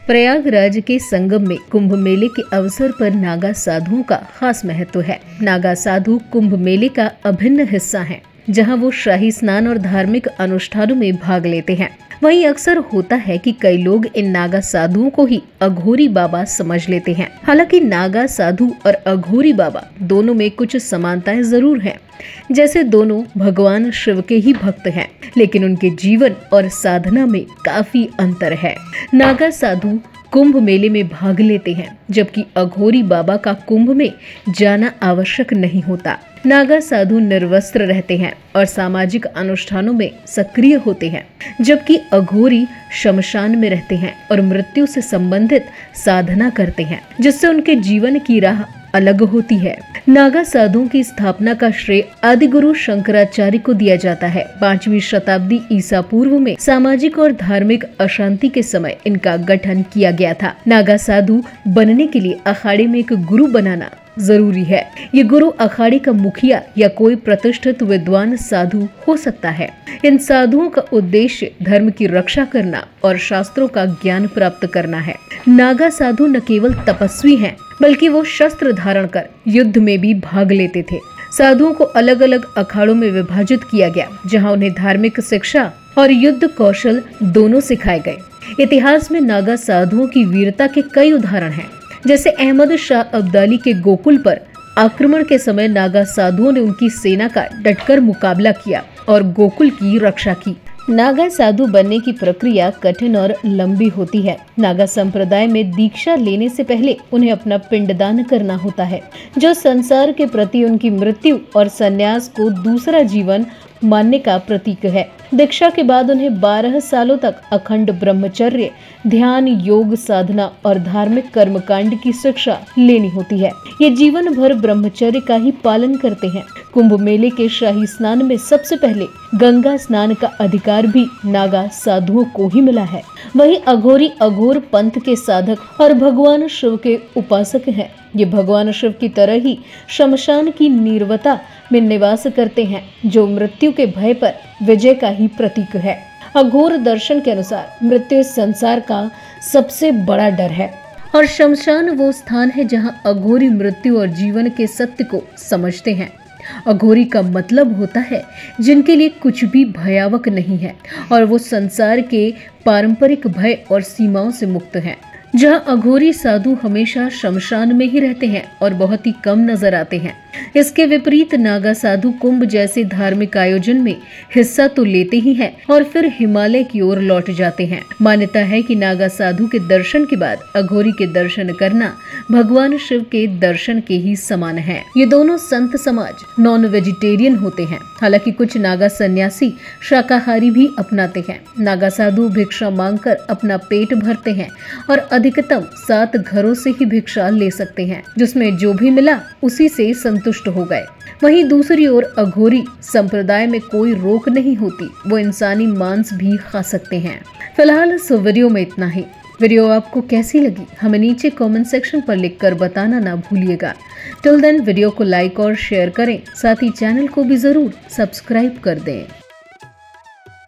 प्रयागराज के संगम में कुंभ मेले के अवसर पर नागा साधुओं का खास महत्व है। नागा साधु कुंभ मेले का अभिन्न हिस्सा हैं, जहां वो शाही स्नान और धार्मिक अनुष्ठानों में भाग लेते हैं। वहीं अक्सर होता है कि कई लोग इन नागा साधुओं को ही अघोरी बाबा समझ लेते हैं। हालांकि नागा साधु और अघोरी बाबा दोनों में कुछ समानताएं जरूर हैं, जैसे दोनों भगवान शिव के ही भक्त हैं, लेकिन उनके जीवन और साधना में काफी अंतर है। नागा साधु कुंभ मेले में भाग लेते हैं, जबकि अघोरी बाबा का कुंभ में जाना आवश्यक नहीं होता। नागा साधु निर्वस्त्र रहते हैं और सामाजिक अनुष्ठानों में सक्रिय होते हैं, जबकि अघोरी शमशान में रहते हैं और मृत्यु से संबंधित साधना करते हैं, जिससे उनके जीवन की राह अलग होती है। नागा साधुओं की स्थापना का श्रेय आदि गुरु शंकराचार्य को दिया जाता है। 5वीं शताब्दी ईसा पूर्व में सामाजिक और धार्मिक अशांति के समय इनका गठन किया गया था। नागा साधु बनने के लिए अखाड़े में एक गुरु बनाना जरूरी है। ये गुरु अखाड़े का मुखिया या कोई प्रतिष्ठित विद्वान साधु हो सकता है। इन साधुओं का उद्देश्य धर्म की रक्षा करना और शास्त्रों का ज्ञान प्राप्त करना है। नागा साधु न केवल तपस्वी हैं, बल्कि वो शस्त्र धारण कर युद्ध में भी भाग लेते थे। साधुओं को अलग अलग अखाड़ों में विभाजित किया गया, जहां उन्हें धार्मिक शिक्षा और युद्ध कौशल दोनों सिखाए गए। इतिहास में नागा साधुओं की वीरता के कई उदाहरण हैं, जैसे अहमद शाह अब्दाली के गोकुल पर आक्रमण के समय नागा साधुओं ने उनकी सेना का डटकर मुकाबला किया और गोकुल की रक्षा की। नागा साधु बनने की प्रक्रिया कठिन और लंबी होती है। नागा संप्रदाय में दीक्षा लेने से पहले उन्हें अपना पिंडदान करना होता है, जो संसार के प्रति उनकी मृत्यु और संन्यास को दूसरा जीवन मानने का प्रतीक है। दीक्षा के बाद उन्हें 12 सालों तक अखंड ब्रह्मचर्य, ध्यान, योग साधना और धार्मिक कर्मकांड की शिक्षा लेनी होती है। ये जीवन भर ब्रह्मचर्य का ही पालन करते हैं। कुंभ मेले के शाही स्नान में सबसे पहले गंगा स्नान का अधिकार भी नागा साधुओं को ही मिला है। वहीं अघोरी अघोर पंथ के साधक और भगवान शिव के उपासक हैं। ये भगवान शिव की तरह ही शमशान की नीरवता में निवास करते हैं, जो मृत्यु के भय पर विजय का ही प्रतीक है। अघोर दर्शन के अनुसार मृत्यु इस संसार का सबसे बड़ा डर है और शमशान वो स्थान है जहां अघोरी मृत्यु और जीवन के सत्य को समझते हैं। अघोरी का मतलब होता है जिनके लिए कुछ भी भयावक नहीं है और वो संसार के पारंपरिक भय और सीमाओं से मुक्त हैं। जहां अघोरी साधु हमेशा शमशान में ही रहते हैं और बहुत ही कम नजर आते हैं। इसके विपरीत नागा साधु कुंभ जैसे धार्मिक आयोजन में हिस्सा तो लेते ही हैं और फिर हिमालय की ओर लौट जाते हैं। मान्यता है कि नागा साधु के दर्शन के बाद अघोरी के दर्शन करना भगवान शिव के दर्शन के ही समान है। ये दोनों संत समाज नॉन वेजिटेरियन होते हैं। हालांकि कुछ नागा सन्यासी शाकाहारी भी अपनाते हैं। नागा साधु भिक्षा मांगकर अपना पेट भरते हैं और अधिकतम 7 घरों से ही भिक्षा ले सकते हैं, जिसमें जो भी मिला उसी से संतुष्ट हो गए। वहीं दूसरी ओर अघोरी संप्रदाय में कोई रोक नहीं होती, वो इंसानी मांस भी खा सकते हैं। फिलहाल इस वीडियो में इतना ही। वीडियो आपको कैसी लगी हमें नीचे कमेंट सेक्शन पर लिखकर बताना ना भूलिएगा। टिल देन वीडियो को लाइक और शेयर करें, साथ ही चैनल को भी जरूर सब्सक्राइब कर दें।